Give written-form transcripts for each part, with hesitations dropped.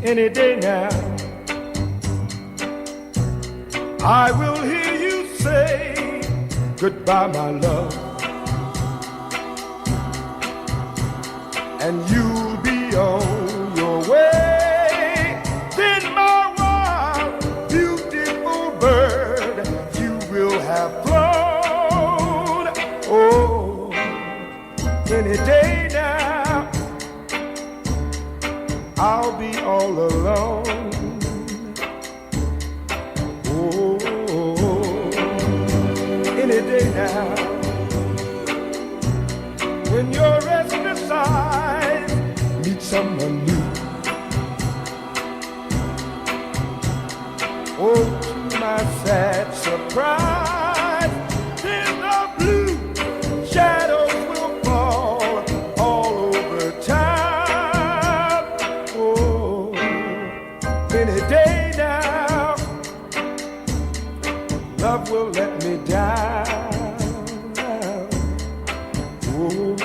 any day now. I will hear you say goodbye, my love, and you'll be on your way. Then my wild, beautiful bird, you will have flown. Oh, any day now, I'll be all alone. Oh, any day now, when your restless eyes meet someone new. Oh, to my sad surprise, then the blue shadows will fall all over town. Oh, any day now, love will let me down. Oh,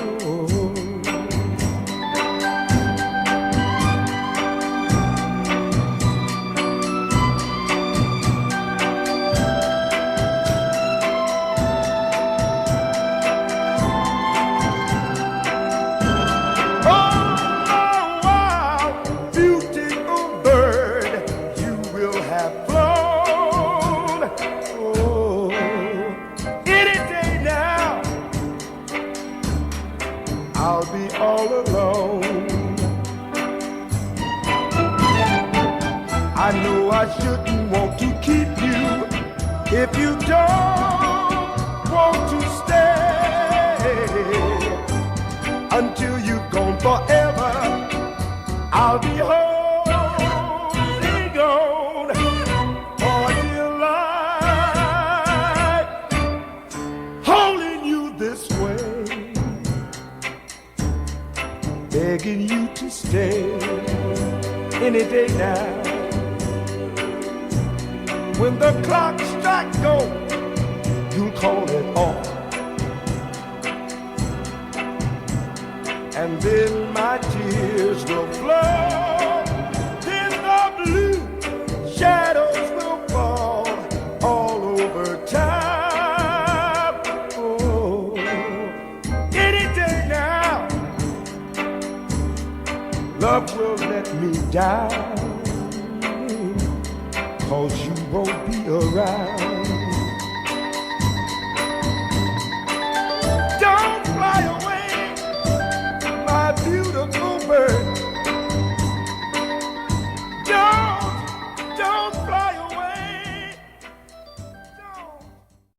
I know I shouldn't want to keep you if you don't want to stay. Until you've gone forever, I'll be holding on for dear life, holding you this way, begging you to stay any day now. When the clock strikes go, you'll call it off. And then my tears will flow. Then the blue shadows will fall all over town. Oh, any day now, love will let me down. 'Cause you won't be around.